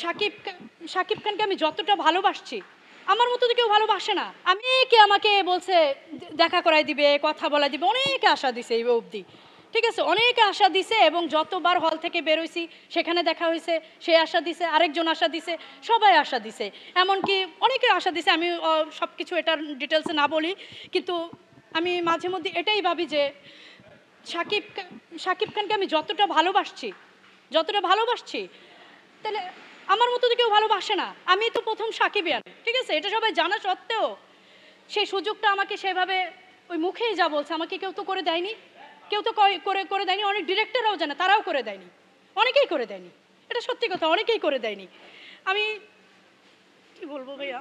শাকিব শাকিব খানকে আমি যতটা ভালোবাসছি আমার মতো তো কেউ ভালোবাসে না। আমি কে আমাকে বলছে দেখা করাই দিবে, কথা বলা দিবে, অনেকে আশা দিছে এই অবধি। ঠিক আছে, অনেকে আশা দিছে এবং যতবার হল থেকে বেরোইছি সেখানে দেখা হয়েছে, সে আশা দিছে, আরেকজন আশা দিছে, সবাই আশা দিছে, এমনকি অনেকে আশা দিছে। আমি সব কিছু এটার ডিটেলসে না বলি, কিন্তু আমি মাঝে মধ্যে এটাই ভাবি যে শাকিব শাকিব খানকে আমি যতটা ভালোবাসছি তাহলে আমার মতো তো কেউ ভালোবাসে না। আমি তো প্রথম সাকিবিয়ান, ঠিক আছে, এটা সবাই জানা সত্ত্বেও সেই সুযোগটা আমাকে সেভাবে ওই মুখেই যা বলছে আমাকে কেউ তো করে দেয়নি, কেউ তো করে দেয়নি। অনেক ডিরেক্টররাও জানে, তারাও করে দেয়নি, অনেকেই করে দেয়নি। এটা সত্যি কথা, অনেকেই করে দেয়নি। আমি কি বলবো ভাইয়া,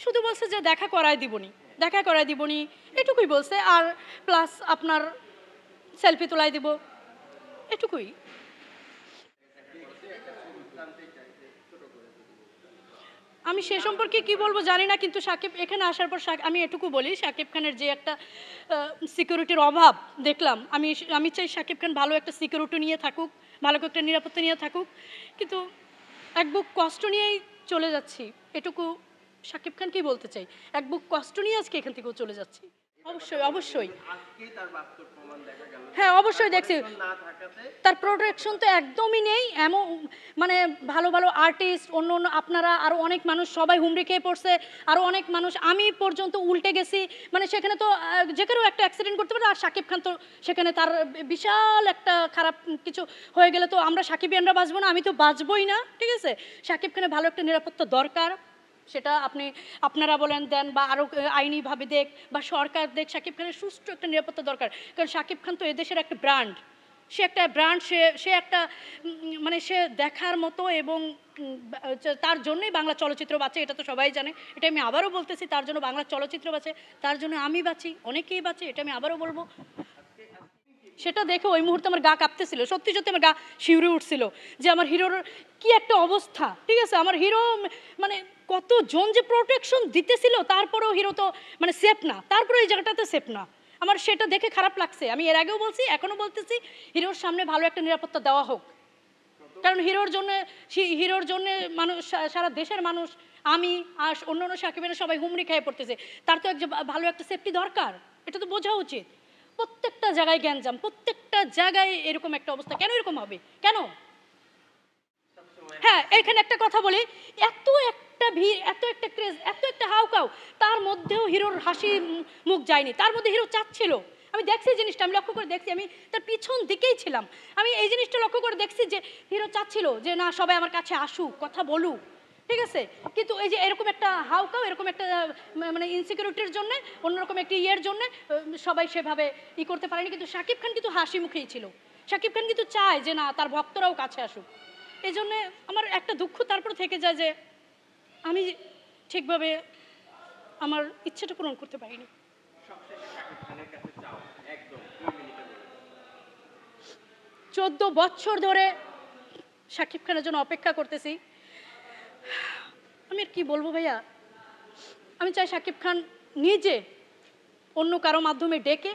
শুধু বলছে যে দেখা করায় দিবনি, এটুকুই বলছে। আর প্লাস আপনার সেলফি তোলাই দিব, এটুকুই। আমি সে সম্পর্কে কি বলবো জানি না, কিন্তু সাকিব এখানে আসার পর আমি এটুকু বলি, সাকিব খানের যে একটা সিকিউরিটির অভাব দেখলাম, আমি চাই সাকিব খান ভালো একটা সিকিউরিটি নিয়ে থাকুক, ভালো একটা নিরাপত্তা নিয়ে থাকুক, কিন্তু এক বুক কষ্ট নিয়েই চলে যাচ্ছি, এটুকু সাকিব খানকেই বলতে চাই। এক বুক কষ্ট নিয়ে আজকে এখান থেকেও চলে যাচ্ছি। অবশ্যই অবশ্যই, হ্যাঁ অবশ্যই দেখছি তার প্রোটেকশন তো একদমই নেই। এমন মানে ভালো ভালো আর্টিস্ট, অন্য অন্য আপনারা আরও অনেক মানুষ সবাই হুমড়ি খেয়ে পড়ছে, আরও অনেক মানুষ, আমি পর্যন্ত উল্টে গেছি। মানে সেখানে তো যে কেউ একটা অ্যাক্সিডেন্ট করতে পারে, আর শাকিব খান তো সেখানে তার বিশাল একটা খারাপ কিছু হয়ে গেলে তো আমরা সাকিবিয়ানরা বাঁচবো না, আমি তো বাঁচবই না। ঠিক আছে, শাকিব খানের ভালো একটা নিরাপত্তা দরকার, সেটা আপনারা বলেন দেন বা আরও আইনিভাবে দেখ বা সরকার দেখ, শাকিব খানের সুষ্ঠু একটা নিরাপত্তা দরকার। কারণ শাকিব খান তো এদেশের একটা ব্র্যান্ড, সে একটা ব্র্যান্ড, সে একটা মানে সে দেখার মতো, এবং তার জন্যই বাংলা চলচ্চিত্র বাঁচে, এটা তো সবাই জানে। এটা আমি আবারও বলতেছি, তার জন্য বাংলা চলচ্চিত্র বাঁচে, তার জন্য আমি বাঁচি, অনেকেই বাঁচে, এটা আমি আবারও বলবো। সেটা দেখে ওই মুহূর্তে আমার গা কাঁপতেছিল, সত্যি সত্যি আমার গা শিউরে উঠছিল যে আমার হিরোর কি একটা অবস্থা। ঠিক আছে, আমার হিরো মানে কতজন যে প্রোটেকশন দিতেছিল, তারপরেও হিরো তো মানে সেফ না, তারপরে এই জায়গাটাতে সেফ না। আমার সেটা দেখে খারাপ লাগছে, আমি এর আগেও বলছি, এখনও বলতেছি, হিরোর সামনে ভালো একটা নিরাপত্তা দেওয়া হোক। কারণ হিরোর জন্য মানুষ, সারা দেশের মানুষ, আমি আর অন্যান্য সাকিবের সবাই হুমড়ি খেয়ে পড়তেছে, তার তো ভালো একটা সেফটি দরকার, এটা তো বোঝা উচিত। প্রত্যেকটা জায়গায় গ্যাঞ্জাম, প্রত্যেকটা জায়গায় এরকম একটা অবস্থা, কেন এরকম হবে, কেন? হ্যাঁ, এখানে একটা কথা বলি, এত একটা ভিড়, এত একটা ক্রেজ, এত একটা হাউকাউ, তার মধ্যেও হিরোর হাসি মুখ যায়নি, তার মধ্যে হিরো চাচ্ছিল। আমি দেখছি জিনিসটা, আমি লক্ষ্য করে দেখছি, আমি তার পিছন দিকেই ছিলাম, আমি এই জিনিসটা লক্ষ্য করে দেখছি যে হিরো চাচ্ছিল যে না, সবাই আমার কাছে আসুক, কথা বলুক। ঠিক আছে, কিন্তু এই যে এরকম একটা হাউকাউ, এরকম একটা মানে ইনসিকিউরিটির জন্য, অন্যরকম একটা ইয়ের জন্য সবাই সেভাবে করতে পারেনি। কিন্তু শাকিব খান কিন্তু হাসি মুখেই ছিল, শাকিব খান কিন্তু চায় যে না, তার ভক্তরাও কাছে আসুক। এই জন্যে আমার একটা দুঃখ তারপর থেকে যায় যে আমি ঠিকভাবে আমার ইচ্ছেটা পূরণ করতে পারিনি। 14 বছর ধরে শাকিব খানের জন্য অপেক্ষা করতেছি। আমি আর কি বলবো ভাইয়া, আমি চাই শাকিব খান নিজে অন্য কারো মাধ্যমে ডেকে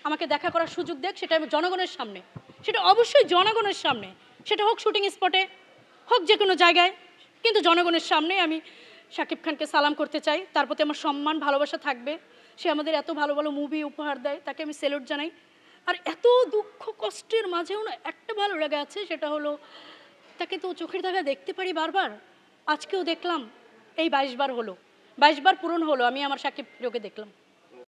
আমাকে দেখা করার সুযোগ দেখ, সেটা আমি জনগণের সামনে, সেটা অবশ্যই জনগণের সামনে, সেটা হোক শুটিং স্পটে, হোক যে কোনো জায়গায়, কিন্তু জনগণের সামনে আমি শাকিব খানকে সালাম করতে চাই। তার প্রতি আমার সম্মান ভালোবাসা থাকবে। সে আমাদের এত ভালো ভালো মুভি উপহার দেয়, তাকে আমি স্যালুট জানাই। আর এত দুঃখ কষ্টের মাঝেও না একটা ভালো লাগা আছে, সেটা হলো তাকে তো চোখের দেখা দেখতে পারি বারবার, আজকেও দেখলাম, এই 22 বার হলো, 22 বার পূরণ হলো আমি আমার শাকিব হিরোকে দেখলাম।